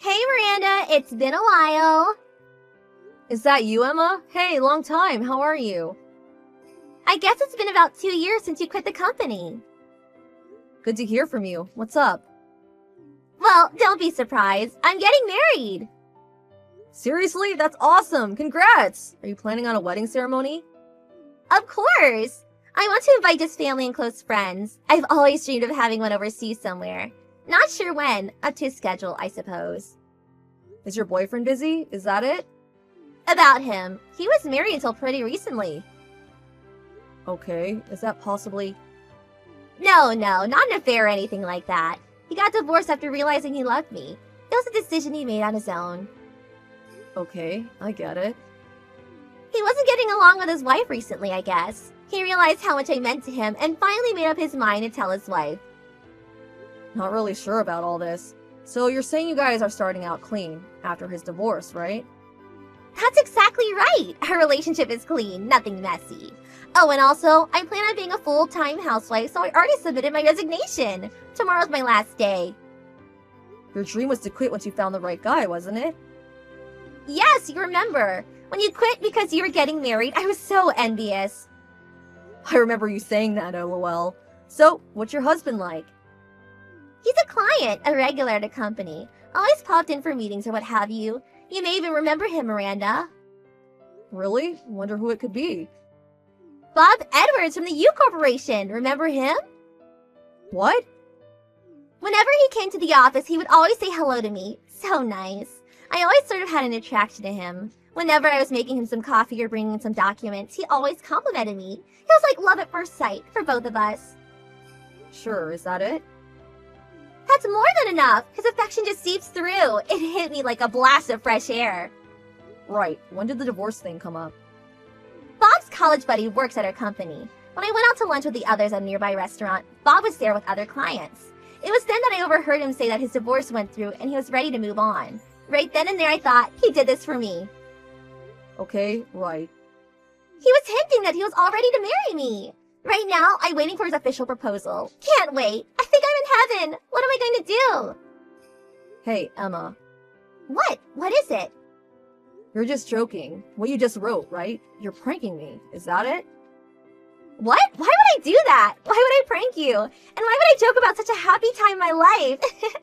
Hey Miranda, it's been a while. Is that you, Emma? Hey, long time. How are you? I guess it's been about 2 years since you quit the company. Good to hear from you. What's up? Well, don't be surprised. I'm getting married. Seriously? That's awesome. Congrats. Are you planning on a wedding ceremony? Of course. I want to invite just family and close friends. I've always dreamed of having one overseas somewhere. Not sure when. Up to his schedule, I suppose. Is your boyfriend busy? Is that it? About him. He was married until pretty recently. Okay. Is that possibly... No, not an affair or anything like that. He got divorced after realizing he loved me. It was a decision he made on his own. Okay, I get it. He wasn't getting along with his wife recently, I guess. He realized how much I meant to him and finally made up his mind to tell his wife. Not really sure about all this. So you're saying you guys are starting out clean after his divorce, right? That's exactly right. Our relationship is clean, nothing messy. Oh, and also, I plan on being a full-time housewife, so I already submitted my resignation. Tomorrow's my last day. Your dream was to quit once you found the right guy, wasn't it? Yes, you remember. When you quit because you were getting married, I was so envious. I remember you saying that, lol. So, what's your husband like? He's a client, a regular at a company. Always popped in for meetings or what have you. You may even remember him, Miranda. Really? Wonder who it could be. Bob Edwards from the U Corporation. Remember him? What? Whenever he came to the office, he would always say hello to me. So nice. I always sort of had an attraction to him. Whenever I was making him some coffee or bringing him some documents, he always complimented me. It was like love at first sight for both of us. Sure, is that it? That's more than enough. His affection just seeps through. It hit me like a blast of fresh air. Right. When did the divorce thing come up? Bob's college buddy works at our company. When I went out to lunch with the others at a nearby restaurant, Bob was there with other clients. It was then that I overheard him say that his divorce went through and he was ready to move on. Right then and there I thought, he did this for me. Okay, right. He was hinting that he was all ready to marry me. Right now, I'm waiting for his official proposal. Can't wait. I think I'm in heaven. What am I going to do? Hey, Emma. What? What is it? You're just joking. What you just wrote, right? You're pranking me. Is that it? What? Why would I do that? Why would I prank you? And why would I joke about such a happy time in my life?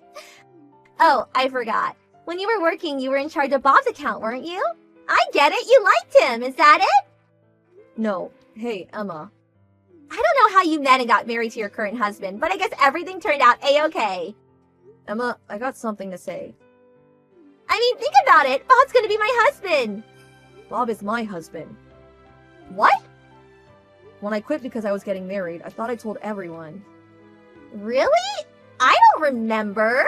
Oh, I forgot. When you were working, you were in charge of Bob's account, weren't you? I get it. You liked him. Is that it? No. Hey, Emma. I don't know how you met and got married to your current husband, but I guess everything turned out A-okay. Emma, I got something to say. I mean, think about it. Bob's gonna be my husband. Bob is my husband. What? When I quit because I was getting married, I thought I told everyone. Really? I don't remember.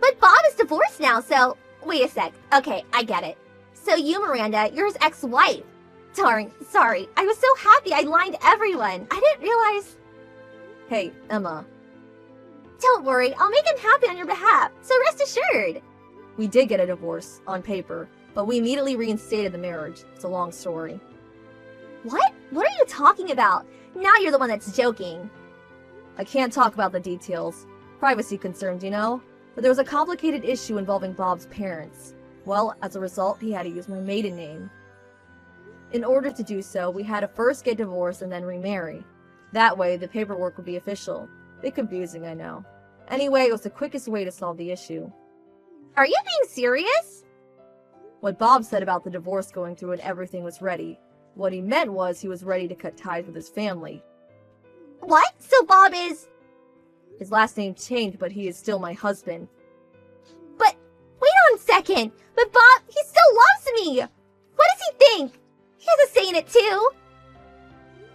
But Bob is divorced now, so... Wait a sec. Okay, I get it. So you, Miranda, you're his ex-wife. Darn, sorry. I was so happy I lied to everyone. I didn't realize... Hey, Emma. Don't worry, I'll make him happy on your behalf, so rest assured. We did get a divorce, on paper, but we immediately reinstated the marriage. It's a long story. What? What are you talking about? Now you're the one that's joking. I can't talk about the details. Privacy concerns, you know? But there was a complicated issue involving Bob's parents. Well, as a result, he had to use my maiden name. In order to do so, we had to first get divorced and then remarry. That way, the paperwork would be official. Bit confusing, I know. Anyway, it was the quickest way to solve the issue. Are you being serious? What Bob said about the divorce going through and everything was ready. What he meant was he was ready to cut ties with his family. What? So Bob is... His last name changed, but he is still my husband. But, wait on a second. But Bob, he still loves me. What does he think? He has a say in it too.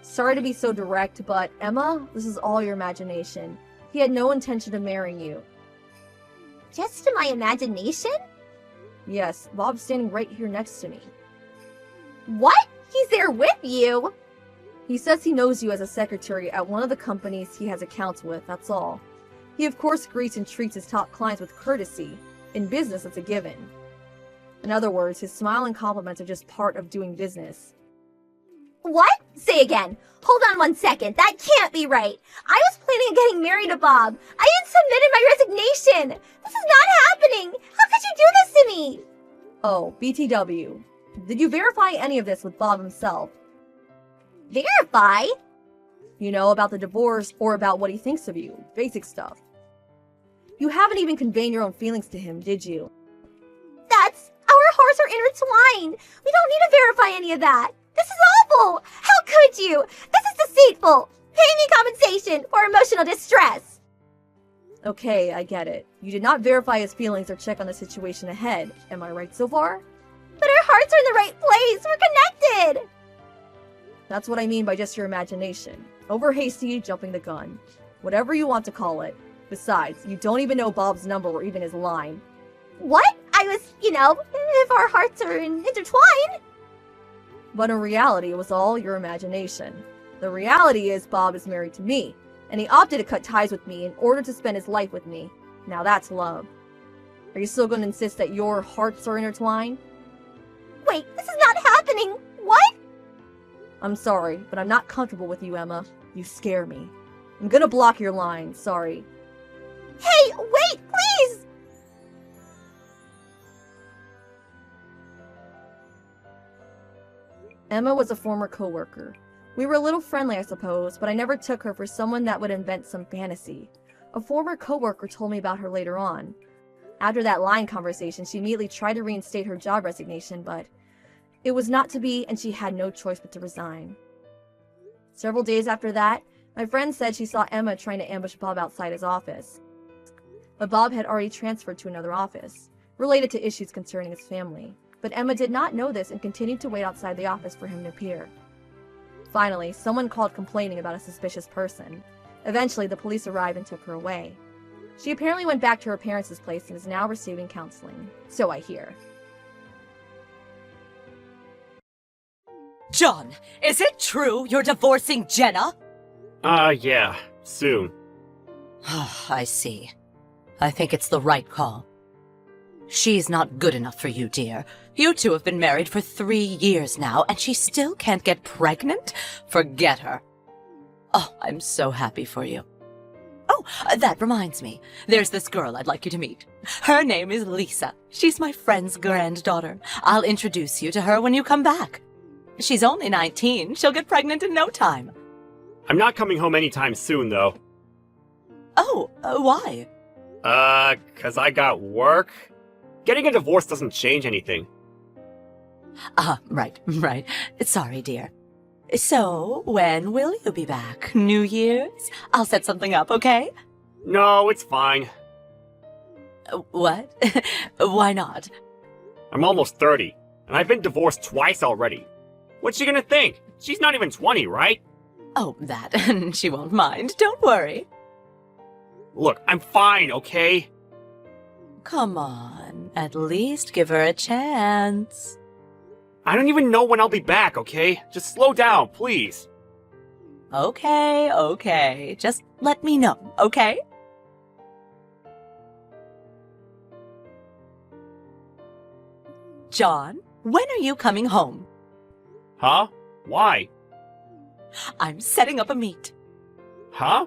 Sorry to be so direct, but Emma, this is all your imagination. He had no intention of marrying you. Just to my imagination? Yes, Bob's standing right here next to me. What? He's there with you? He says he knows you as a secretary at one of the companies he has accounts with, that's all. He of course greets and treats his top clients with courtesy. In business, it's a given. In other words, his smile and compliments are just part of doing business. What? Say again. Hold on 1 second. That can't be right. I was planning on getting married to Bob. I even submitted my resignation. This is not happening. How could you do Oh, BTW. Did you verify any of this with Bob himself? Verify? You know, about the divorce or about what he thinks of you. Basic stuff. You haven't even conveyed your own feelings to him, did you? Our hearts are intertwined. We don't need to verify any of that. This is awful. How could you? This is deceitful. Pay me compensation for emotional distress. Okay, I get it. You did not verify his feelings or check on the situation ahead. Am I right so far? But our hearts are in the right place. We're connected. That's what I mean by just your imagination. Over hasty, jumping the gun. Whatever you want to call it. Besides, you don't even know Bob's number or even his line. What? I was, if our hearts are intertwined. But in reality, it was all your imagination. The reality is Bob is married to me, and he opted to cut ties with me in order to spend his life with me. Now that's love. Are you still going to insist that your hearts are intertwined? Wait, this is not happening. What? I'm sorry, but I'm not comfortable with you, Emma. You scare me. I'm gonna block your line, sorry. Hey, wait, please! Emma was a former coworker. We were a little friendly, I suppose, but I never took her for someone that would invent some fantasy. A former coworker told me about her later on. After that line conversation, she immediately tried to reinstate her job resignation, but it was not to be, and she had no choice but to resign. Several days after that, my friend said she saw Emma trying to ambush Bob outside his office. But Bob had already transferred to another office, related to issues concerning his family. But Emma did not know this and continued to wait outside the office for him to appear. Finally, someone called complaining about a suspicious person. Eventually, the police arrived and took her away. She apparently went back to her parents' place and is now receiving counseling. So I hear. John, is it true you're divorcing Jenna? Yeah, soon. I see. I think it's the right call. She's not good enough for you, dear. You two have been married for 3 years now, and she still can't get pregnant? Forget her. Oh, I'm so happy for you. Oh, that reminds me. There's this girl I'd like you to meet. Her name is Lisa. She's my friend's granddaughter. I'll introduce you to her when you come back. She's only 19. She'll get pregnant in no time. I'm not coming home anytime soon, though. Oh, why? 'Cause I got work? Getting a divorce doesn't change anything. Right. Sorry, dear. So, when will you be back? New Year's? I'll set something up, okay? No, it's fine. What? Why not? I'm almost 30, and I've been divorced twice already. What's she gonna think? She's not even 20, right? Oh, that. She won't mind. Don't worry. Look, I'm fine, okay? Come on. At least give her a chance. I don't even know when I'll be back, okay? Just slow down, please. Okay. Just let me know, okay? John, when are you coming home? Huh? Why? I'm setting up a meet. Huh?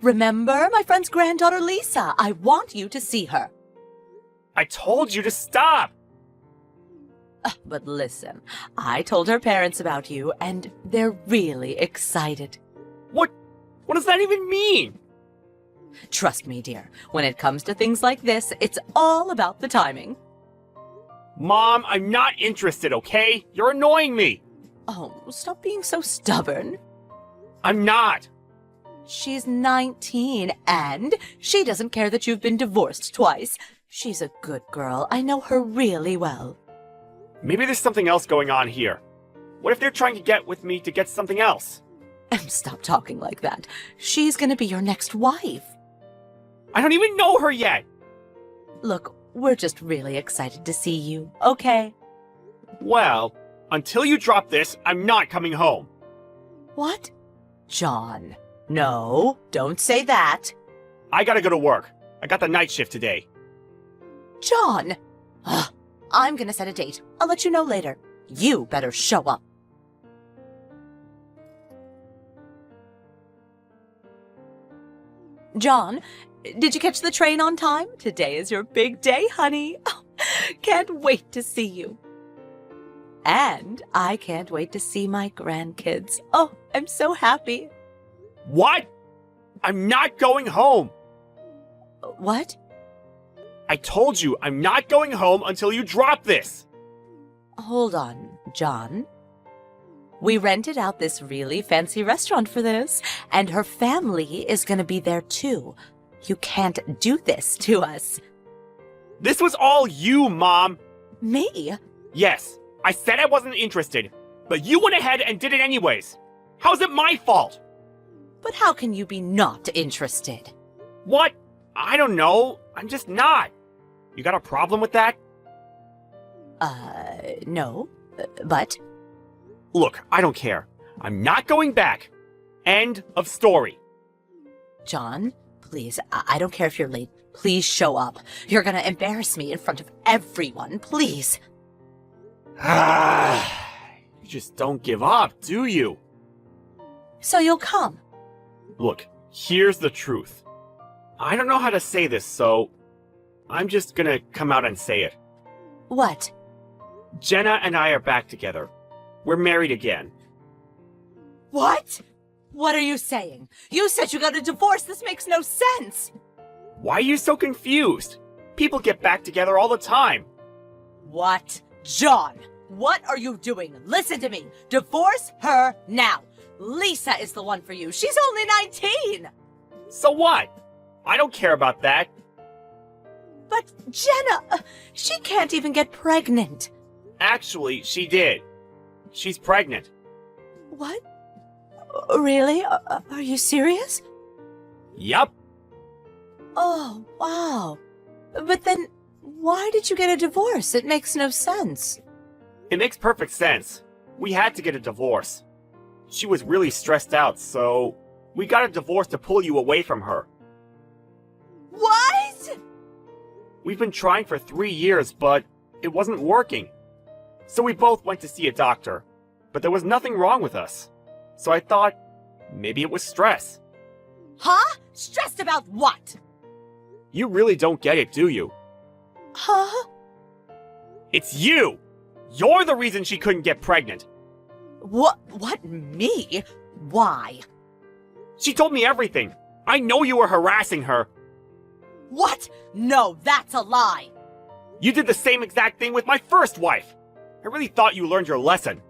Remember my friend's granddaughter Lisa? I want you to see her. I told you to stop! But listen, I told her parents about you, and they're really excited. What does that even mean? Trust me, dear, when it comes to things like this, it's all about the timing. Mom, I'm not interested, okay? You're annoying me! Oh, stop being so stubborn. I'm not! She's 19, and she doesn't care that you've been divorced twice. She's a good girl. I know her really well. Maybe there's something else going on here. What if they're trying to get with me to get something else? Stop talking like that. She's gonna be your next wife. I don't even know her yet! Look, we're just really excited to see you, okay? Well, until you drop this, I'm not coming home. What? John, no, don't say that. I gotta go to work. I got the night shift today. John! Ugh, I'm gonna set a date. I'll let you know later. You better show up. John, did you catch the train on time? Today is your big day, honey. Oh, Can't wait to see you. And I can't wait to see my grandkids. Oh, I'm so happy. What? I'm not going home. What? I told you I'm not going home until you drop this. Hold on, John. We rented out this really fancy restaurant for this, and her family is gonna be there too. You can't do this to us. This was all you, Mom. Me? Yes, I said I wasn't interested, but you went ahead and did it anyways. How's it my fault? But how can you be not interested? What? I don't know. I'm just not. You got a problem with that? No. But? Look, I don't care. I'm not going back. End of story. John, please, I don't care if you're late. Please show up. You're gonna embarrass me in front of everyone, please. You just don't give up, do you? So you'll come. Look, here's the truth. I don't know how to say this, so I'm just gonna come out and say it. What? Jenna and I are back together. We're married again. What? What are you saying? You said you got a divorce. This makes no sense. Why are you so confused? People get back together all the time. What? John, what are you doing? Listen to me. Divorce her now. Lisa is the one for you. She's only 19. So what? I don't care about that. But Jenna, she can't even get pregnant. Actually, she did. She's pregnant. What? Really? Are you serious? Yup. Oh, wow. But then, why did you get a divorce? It makes no sense. It makes perfect sense. We had to get a divorce. She was really stressed out, so we got a divorce to pull you away from her. What? We've been trying for 3 years, but it wasn't working. So we both went to see a doctor, but there was nothing wrong with us. So I thought, maybe it was stress. Huh? Stressed about what? You really don't get it, do you? Huh? It's you! You're the reason she couldn't get pregnant. What, me? Why? She told me everything. I know you were harassing her. What? No, that's a lie. You did the same exact thing with my first wife. I really thought you learned your lesson.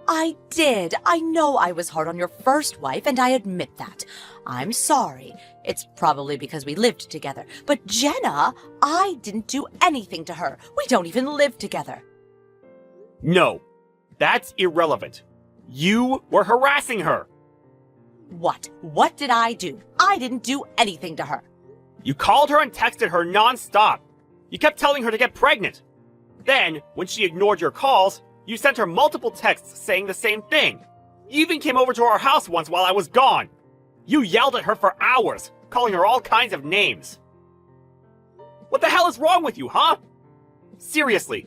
I did. I know I was hard on your first wife, and I admit that. I'm sorry. It's probably because we lived together. But Jenna, I didn't do anything to her. We don't even live together. No, that's irrelevant. You were harassing her. What? What did I do? I didn't do anything to her. You called her and texted her nonstop. You kept telling her to get pregnant. Then, when she ignored your calls, you sent her multiple texts saying the same thing. You even came over to our house once while I was gone. You yelled at her for hours, calling her all kinds of names. What the hell is wrong with you, huh? Seriously,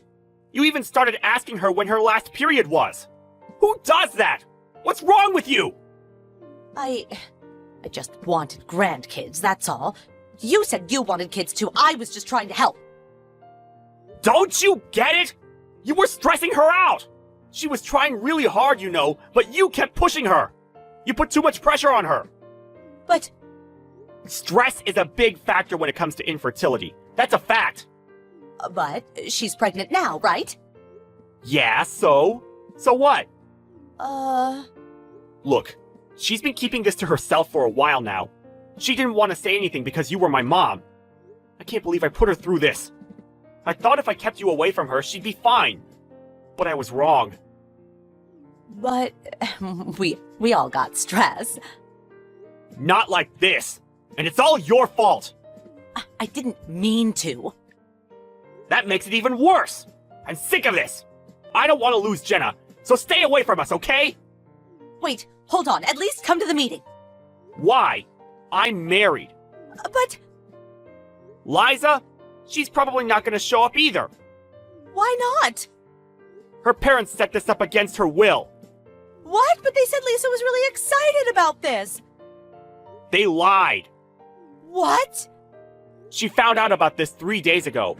you even started asking her when her last period was. Who does that? What's wrong with you? I just wanted grandkids, that's all. You said you wanted kids too. I was just trying to help. Don't you get it? You were stressing her out. She was trying really hard, you know, but you kept pushing her. You put too much pressure on her. But stress is a big factor when it comes to infertility. That's a fact. But she's pregnant now, right? Yeah, so? So what? Look, she's been keeping this to herself for a while now. She didn't want to say anything because you were my mom. I can't believe I put her through this. I thought if I kept you away from her, she'd be fine. But I was wrong. But we all got stress. Not like this. And it's all your fault. I didn't mean to. That makes it even worse. I'm sick of this. I don't want to lose Jenna, so stay away from us, okay? Wait, hold on. At least come to the meeting. Why? I'm married. But Liza? She's probably not going to show up either. Why not? Her parents set this up against her will. What? But they said Lisa was really excited about this. They lied. What? She found out about this 3 days ago.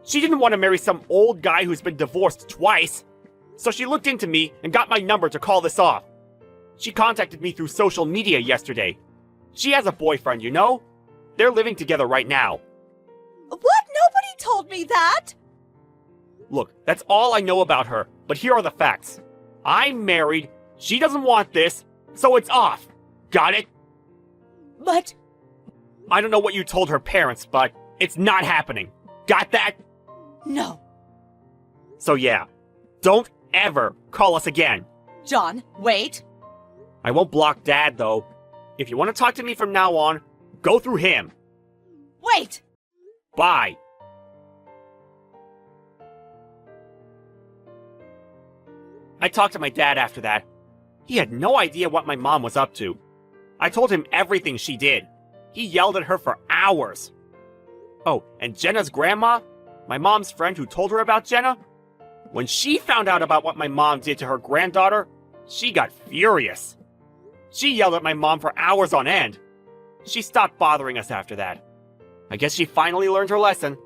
She didn't want to marry some old guy who's been divorced twice. So she looked into me and got my number to call this off. She contacted me through social media yesterday. She has a boyfriend, you know? They're living together right now. What? Nobody told me that! Look, that's all I know about her, but here are the facts. I'm married, she doesn't want this, so it's off. Got it? But... I don't know what you told her parents, but it's not happening. Got that? No. So yeah, don't ever call us again. John, wait. I won't block Dad, though. If you want to talk to me from now on, go through him. Wait! Bye. I talked to my dad after that. He had no idea what my mom was up to. I told him everything she did. He yelled at her for hours. Oh, and Jenna's grandma, my mom's friend who told her about Jenna, when she found out about what my mom did to her granddaughter, she got furious. She yelled at my mom for hours on end. She stopped bothering us after that. I guess she finally learned her lesson.